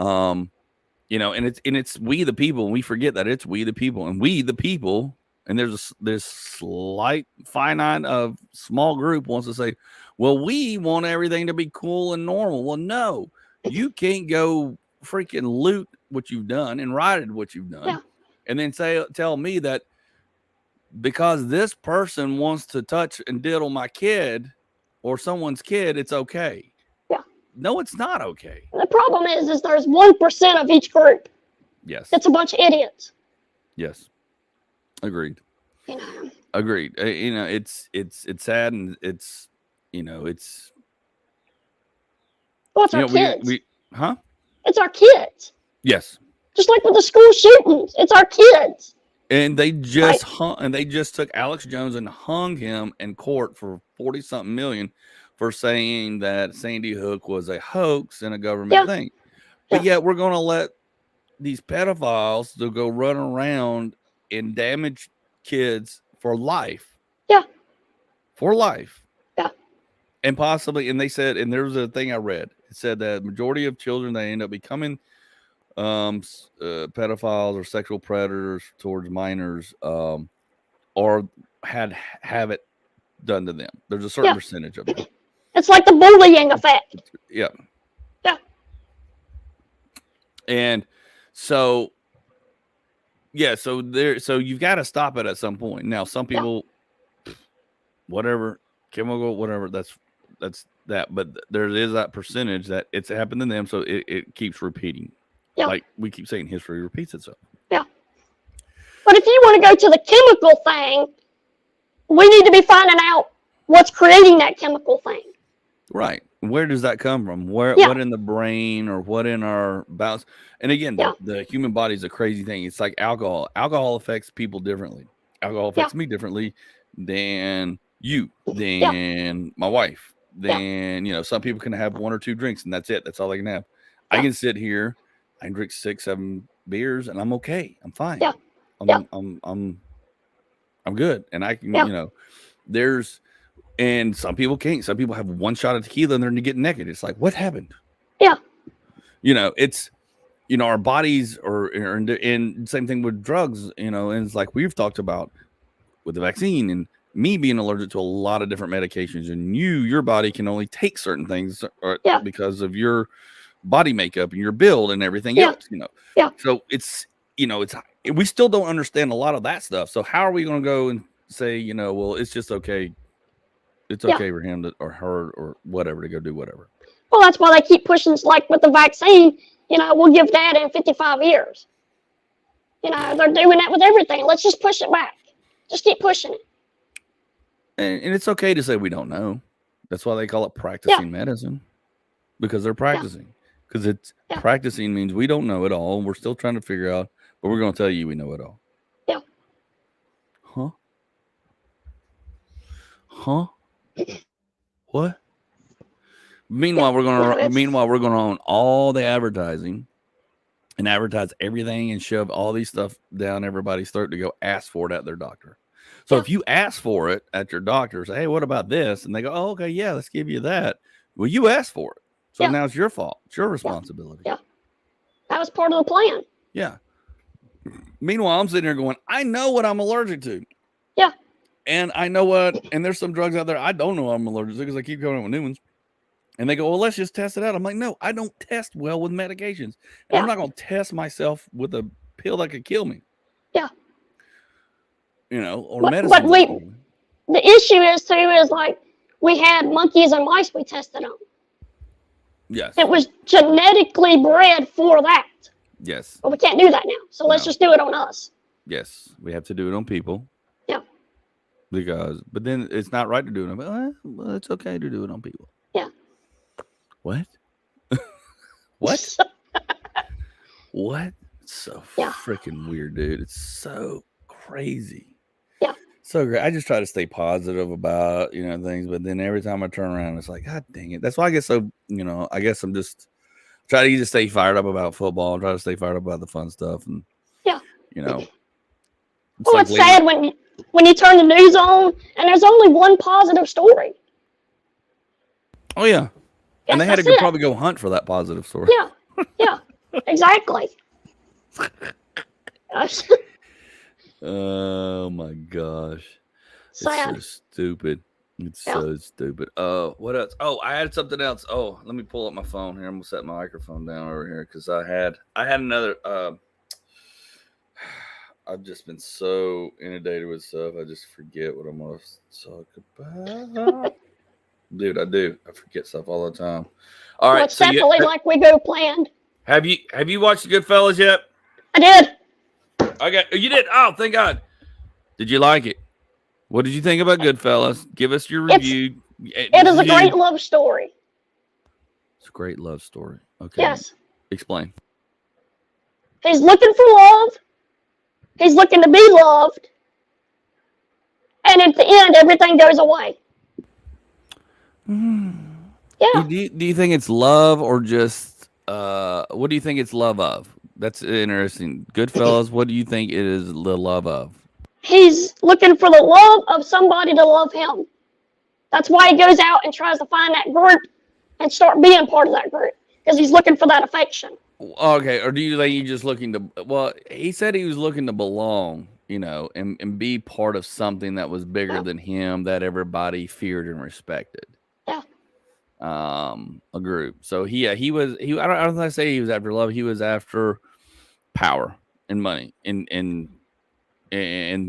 And it's we the people, and we forget that it's we the people, and we the people. And there's slight finite of small group wants to say, well, we want everything to be cool and normal. Well, no, you can't go freaking loot what you've done and riot what you've done, and then tell me that because this person wants to touch and diddle my kid or someone's kid, it's okay. Yeah. No, it's not okay. The problem is there's 1% of each group. Yes. It's a bunch of idiots. Yes. Agreed. Agreed. It's sad, and it's it's. Well, it's our kids. It's our kids. Yes. Just like with the school shootings, it's our kids. And they just they just took Alex Jones and hung him in court for 40-something million for saying that Sandy Hook was a hoax and a government thing. But yet we're going to let these pedophiles to go run around and damage kids for life. Yeah. For life. Yeah. And possibly, and they said, and there was a thing I read. It said that majority of children, they end up becoming pedophiles or sexual predators towards minors, or have it done to them. There's a certain percentage of them. It's like the bullying effect. Yeah. Yeah. And so so you've got to stop it at some point. Now, some people, whatever, chemical, whatever, that's that. But there is that percentage that it's happened to them, so it keeps repeating. Yeah. Like we keep saying, history repeats itself. Yeah. But if you want to go to the chemical thing, we need to be finding out what's creating that chemical thing. Right. Where does that come from? What in the brain or what in our bowels? And again, the human body is a crazy thing. It's like alcohol. Alcohol affects people differently. Alcohol affects me differently than you, than my wife. Then, some people can have 1 or 2 drinks and that's it. That's all they can have. I can sit here, I can drink 6, 7 beers and I'm okay. I'm fine. Yeah. I'm good. And I can, and some people can't. Some people have 1 shot of tequila and they're getting naked. It's like, what happened? Yeah. It's, our bodies are and same thing with drugs, and it's like we've talked about with the vaccine and me being allergic to a lot of different medications, and your body can only take certain things because of your body makeup and your build and everything else, Yeah. So it's, we still don't understand a lot of that stuff. So how are we going to go and say, well, it's just okay. It's okay for him or her or whatever to go do whatever. Well, that's why they keep pushing, like with the vaccine, we'll give that in 55 years. They're doing that with everything. Let's just push it back. Just keep pushing it. And it's okay to say we don't know. That's why they call it practicing medicine, because they're practicing. Because it's practicing means we don't know it all. We're still trying to figure out, but we're going to tell you we know it all. Yeah. Huh? What? Meanwhile, we're going to own all the advertising and advertise everything and shove all these stuff down everybody's throat to go ask for it at their doctor. So if you ask for it at your doctor, say, hey, what about this? And they go, oh, okay, yeah, let's give you that. Well, you asked for it. So now it's your fault. It's your responsibility. Yeah. That was part of the plan. Yeah. Meanwhile, I'm sitting here going, I know what I'm allergic to. Yeah. And I know what, and there's some drugs out there I don't know I'm allergic to because I keep coming up with new ones. And they go, well, let's just test it out. I'm like, no, I don't test well with medications. And I'm not going to test myself with a pill that could kill me. Yeah. Or medicine. The issue is like we had monkeys and mice we tested on. Yes. It was genetically bred for that. Yes. But we can't do that now. So let's just do it on us. Yes. We have to do it on people. Yeah. But then it's not right to do it on people. Well, it's okay to do it on people. Yeah. What? What? What? It's so freaking weird, dude. It's so crazy. Yeah. So great. I just try to stay positive about, things, but then every time I turn around, it's like, God dang it. That's why I get so, I guess I'm just trying to stay fired up about football and try to stay fired up about the fun stuff. And, it's sad when you turn the news on and there's only one positive story. Oh, yeah. And they had to probably go hunt for that positive story. Yeah. Yeah. Exactly. Oh my gosh. Sad. It's so stupid. It's so stupid. What else? Oh, I had something else. Oh, let me pull up my phone here. I'm gonna set my microphone down over here because I had another I've just been so inundated with stuff. I just forget what I'm gonna talk about. Dude, I do. I forget stuff all the time. All right. It's definitely like we go planned. Have you watched Goodfellas yet? I did. Okay, you did. Oh, thank God. Did you like it? What did you think about Goodfellas? Give us your review. It is a great love story. It's a great love story. Okay. Yes. Explain. He's looking for love. He's looking to be loved. And at the end, everything goes away. Yeah. Do you think it's love or just what do you think it's love of? That's interesting. Goodfellas, what do you think it is the love of? He's looking for the love of somebody to love him. That's why he goes out and tries to find that group and start being part of that group, because he's looking for that affection. Okay, or do you think he's just looking to, well, he said he was looking to belong, and be part of something that was bigger than him, that everybody feared and respected. Yeah. A group. So I don't think I say he was after love. He was after power and money and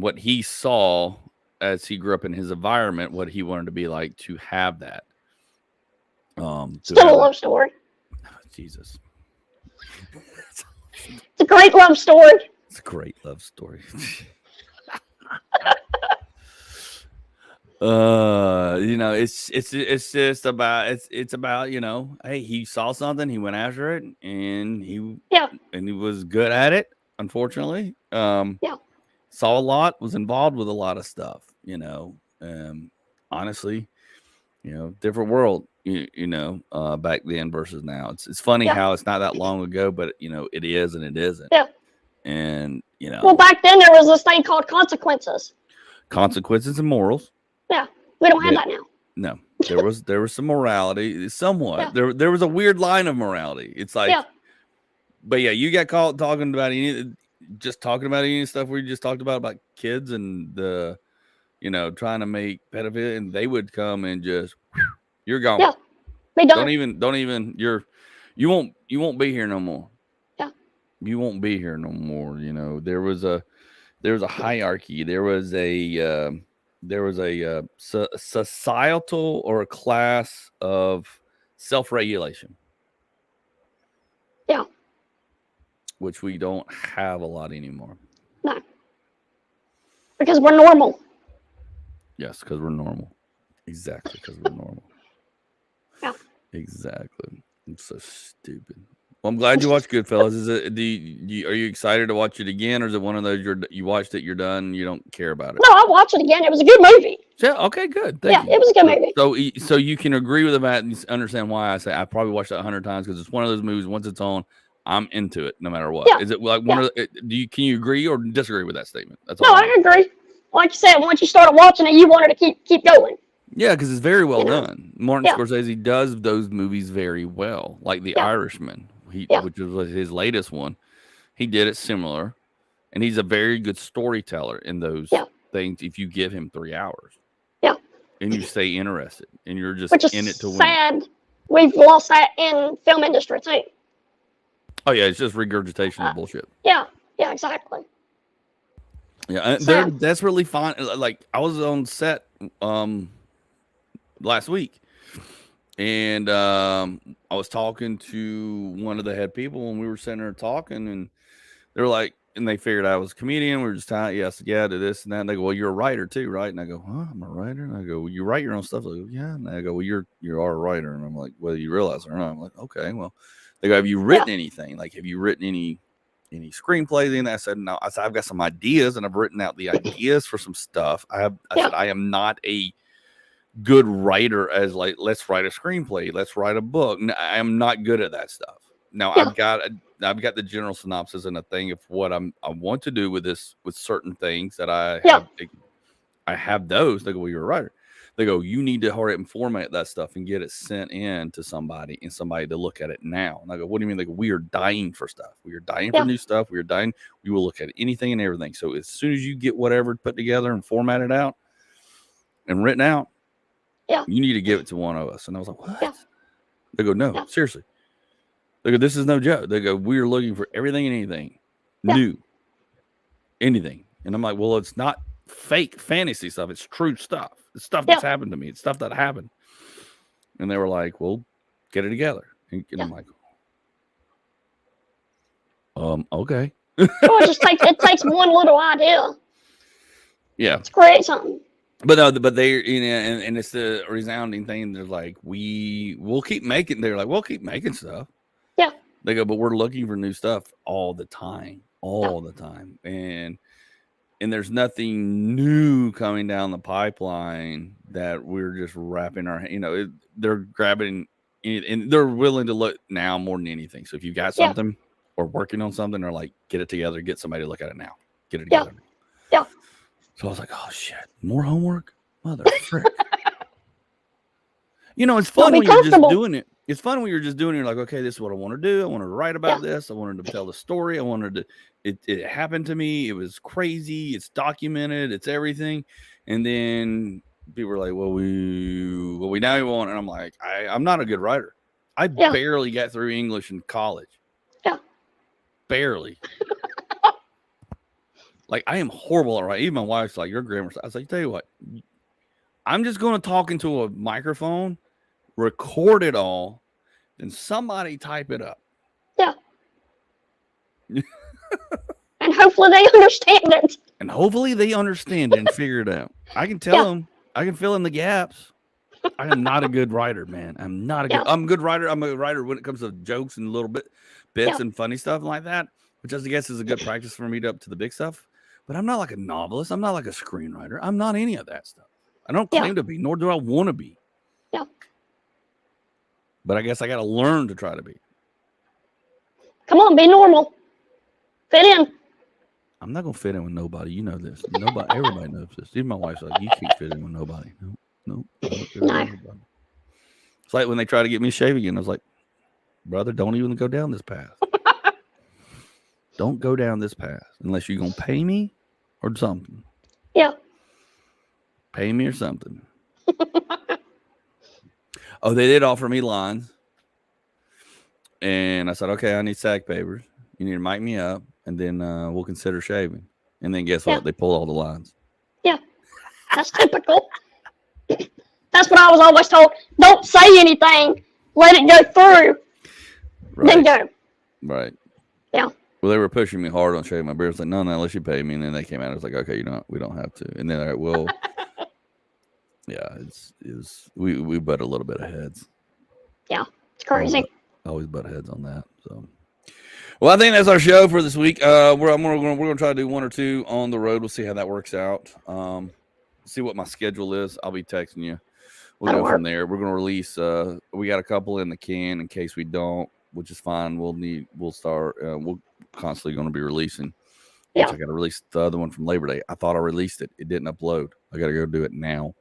what he saw as he grew up in his environment, what he wanted to be like to have that. Still a love story. Jesus. It's a great love story. It's a great love story. It's just about it's about, hey, he saw something, he went after it, and he was good at it, unfortunately. Saw a lot, was involved with a lot of stuff, honestly, different world, back then versus now. It's funny how it's not that long ago, but it is and it isn't. Yeah. And well, back then there was this thing called consequences and morals. Yeah, we don't have that now. No, there was some morality, somewhat. Yeah. There was a weird line of morality. It's like, but you got caught talking about any stuff we just talked about kids and the, trying to make pedophilia, and they would come and just, you're gone. Yeah, they don't even you won't be here no more. Yeah, you won't be here no more. There was a hierarchy. There was a societal or a class of self-regulation. Yeah. Which we don't have a lot anymore. No. Because we're normal. Yes, because we're normal. Exactly, because we're normal. Yeah. Exactly. It's so stupid. Well, I'm glad you watched Goodfellas. Is it? Are you excited to watch it again, or is it one of those you watched it, you're done, you don't care about it? No, I watched it again. It was a good movie. Yeah. Okay. Good. Thank Yeah, you. it was a good movie. So you can agree with that and understand why I say I probably watched that 100 times because it's one of those movies. Once it's on, I'm into it no matter what. Yeah. Is it like one of the? Can you agree or disagree with that statement? That's No, all. I agree. Like you said, once you started watching it, you wanted to keep going. Yeah, because it's very well You know? done. Martin Yeah. Scorsese does those movies very well, like The Yeah. Irishman, Yeah. which was his latest one. He did it similar, and he's a very good storyteller in those Yeah. things. If you give him 3 hours, Yeah. and you stay interested, and you're just Which is in it to win. sad. We've lost that in film industry too. Oh yeah, it's just regurgitation of bullshit. Yeah. Yeah. Exactly. Yeah, they're desperately fine. Like I was on set last week, and I was talking to one of the head people, and we were sitting there talking, and they were like, and they figured I was a comedian. We were just talking, yes, yeah, to this and that. And they go, well, you're a writer too, right? And I go, huh, I'm a writer. And I go, well, you write your own stuff. They go, yeah. And I go, well, you are a writer. And I'm like, whether you realize it or not. I'm like, okay, well. They go, have you written anything? Like, have you written any screenplays? And I said, no. I said, I've got some ideas, and I've written out the ideas for some stuff. I said, I am not a good writer as like, let's write a screenplay, let's write a book. I am not good at that stuff. Now I've got the general synopsis and a thing of what I want to do with this, with certain things that I have those. They go, well, you're a writer. They go, you need to hurry up and format that stuff and get it sent in to somebody and somebody to look at it now. And I go, what do you mean? They go, we are dying for stuff. We are dying for new stuff. We are dying. We will look at anything and everything. So as soon as you get whatever put together and formatted out and written out, you need to give it to one of us. And I was like, what? Yeah. They go, no, seriously. They go, this is no joke. They go, we are looking for everything and anything new, anything. And I'm like, well, it's not fake fantasy stuff. It's true stuff. It's stuff that's happened to me. It's stuff that happened. And they were like, well, get it together. And I'm like, okay. So it takes one little idea. Yeah. To create something. But no, but they, and it's the resounding thing. They're like, we'll keep making. They're like, we'll keep making stuff. Yeah. They go, but we're looking for new stuff all the time, the time, and there's nothing new coming down the pipeline that we're just wrapping our, they're grabbing, and they're willing to look now more than anything. So if you got something or working on something, they're like, get it together, get somebody to look at it now, get it together. Yeah. So I was like, oh shit, more homework, mother frick. It's fun when you're just doing it. It's fun when you're just doing it. You're like, okay, this is what I want to do. I want to write about this. I wanted to tell the story. I wanted to, it happened to me. It was crazy. It's documented. It's everything. And then people were like, well, we now want, and I'm like, I'm not a good writer. I barely got through English in college. Yeah. Barely. Like, I am horrible at writing. Even my wife's like, your grammar. I was like, tell you what, I'm just going to talk into a microphone, record it all, then somebody type it up. Yeah. And hopefully they understand it. And hopefully they understand it and figure it out. I can tell them. I can fill in the gaps. I am not a good writer, man. I'm not a good. I'm a good writer. I'm a writer when it comes to jokes and little bits and funny stuff like that, which I guess is a good practice for me to up to the big stuff. But I'm not like a novelist. I'm not like a screenwriter. I'm not any of that stuff. I don't claim to be, nor do I want to be. Yeah. But I guess I got to learn to try to be. Come on, be normal. Fit in. I'm not going to fit in with nobody. You know this. Everybody knows this. Even my wife's like, you can't fit in with nobody. No. It's like when they try to get me to shave again. I was like, brother, don't even go down this path. Don't go down this path unless you're going to pay me or something. Yeah. Pay me or something. Oh, they did offer me lines. And I said, okay, I need sack papers. You need to mic me up, and then we'll consider shaving. And then guess what? They pulled all the lines. Yeah. That's typical. That's what I was always told. Don't say anything. Let it go through. Right. Then go. Right. Yeah. Well, they were pushing me hard on shaving my beard. It's like, no, unless you pay me. And then they came out. I was like, okay, we don't have to. And then yeah, we butt a little bit of heads. Yeah, it's crazy. Always butt heads on that. So, well, I think that's our show for this week. We're gonna try to do 1 or 2 on the road. We'll see how that works out. See what my schedule is. I'll be texting you. We'll That'll go from work. there. We're gonna release. We got a couple in the can in case we don't, which is fine. We'll start. We're constantly going to be releasing. Which Yeah. I got to release the other one from Labor Day. I thought I released it. It didn't upload. I got to go do it now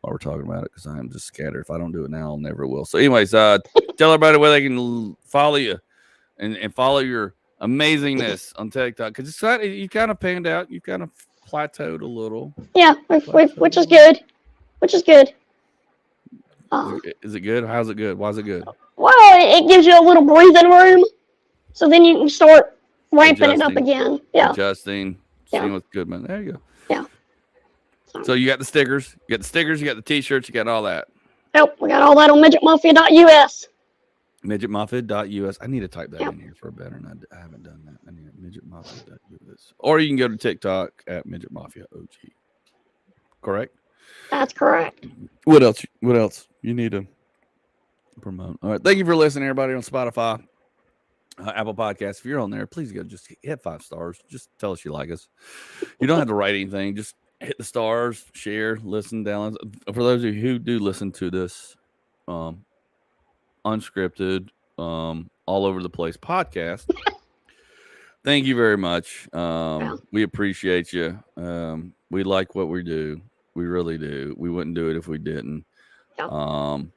while we're talking about it because I am just scattered. If I don't do it now, I'll never will. So, anyways, tell everybody where they can follow you and follow your amazingness on TikTok because you kind of panned out. You kind of plateaued a little. Yeah, which is good. Which is good. Is it good? How's it good? Why is it good? Well, it gives you a little breathing room, so then you can start ramping it up again. Yeah. Adjusting. Seeing what's good, man. There you go. Yeah. So you got the stickers. You got the stickers. You got the T-shirts. You got all that. Yep, we got all that on midgetmafia.us. Midgetmafia.us. I need to type that in here for better, and I haven't done that. I need midgetmafia.us. Or you can go to TikTok at midgetmafiaog. Correct? That's correct. What else? What else? You need to promote. All right. Thank you for listening, everybody, on Spotify, Apple Podcasts. If you're on there, please go just hit 5 stars. Just tell us you like us. You don't have to write anything. Just hit the stars, share, listen, download. For those of you who do listen to this unscripted, all over the place podcast, thank you very much. We appreciate you. We like what we do. We really do. We wouldn't do it if we didn't. Yeah. We're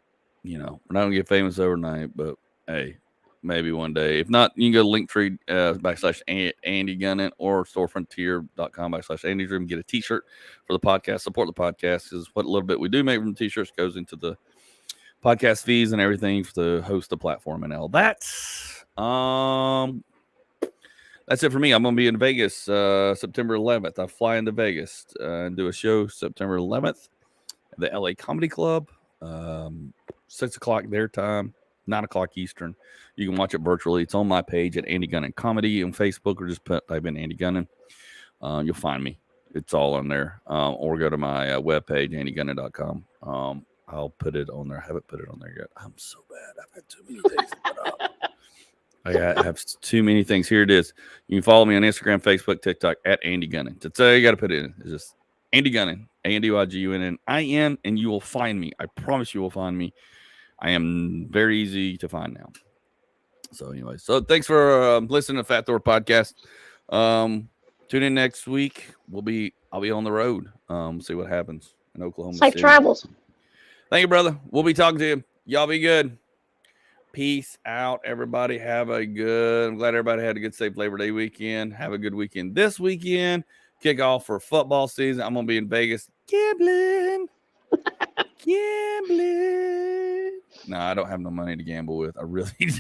not gonna get famous overnight, but hey, maybe one day. If not, you can go to Linktree /Andy Gunnin or storefrontier.com/Andy Dream. Get a T-shirt for the podcast. Support the podcast because what little bit we do make from the T-shirts goes into the podcast fees and everything to host the platform and all that. That's it for me. I'm going to be in Vegas September 11th. I fly into Vegas and do a show September 11th at the LA Comedy Club. 6 o'clock their time, 9 o'clock Eastern. You can watch it virtually. It's on my page at Andy Gunnin Comedy on Facebook, or just type in Andy Gunnin. You'll find me. It's all on there. Or go to my webpage, andygunnin.com. I'll put it on there. I haven't put it on there yet. I'm so bad. I've had too many things to put up. I have too many things. Here it is. You can follow me on Instagram, Facebook, TikTok at Andy Gunnin. That's all you got to put it in. It's just Andy Gunnin, ANDYGUNNIN, and you will find me. I promise you will find me. I am very easy to find now. So anyway, thanks for listening to Fat Thor Podcast. Tune in next week. I'll be on the road. See what happens in Oklahoma City. Safe travels. Thank you, brother. We'll be talking to you. Y'all be good. Peace out, everybody. I'm glad everybody had a good, safe Labor Day weekend. Have a good weekend this weekend. Kick off for football season. I'm going to be in Vegas gambling. No, I don't have no money to gamble with. I really do.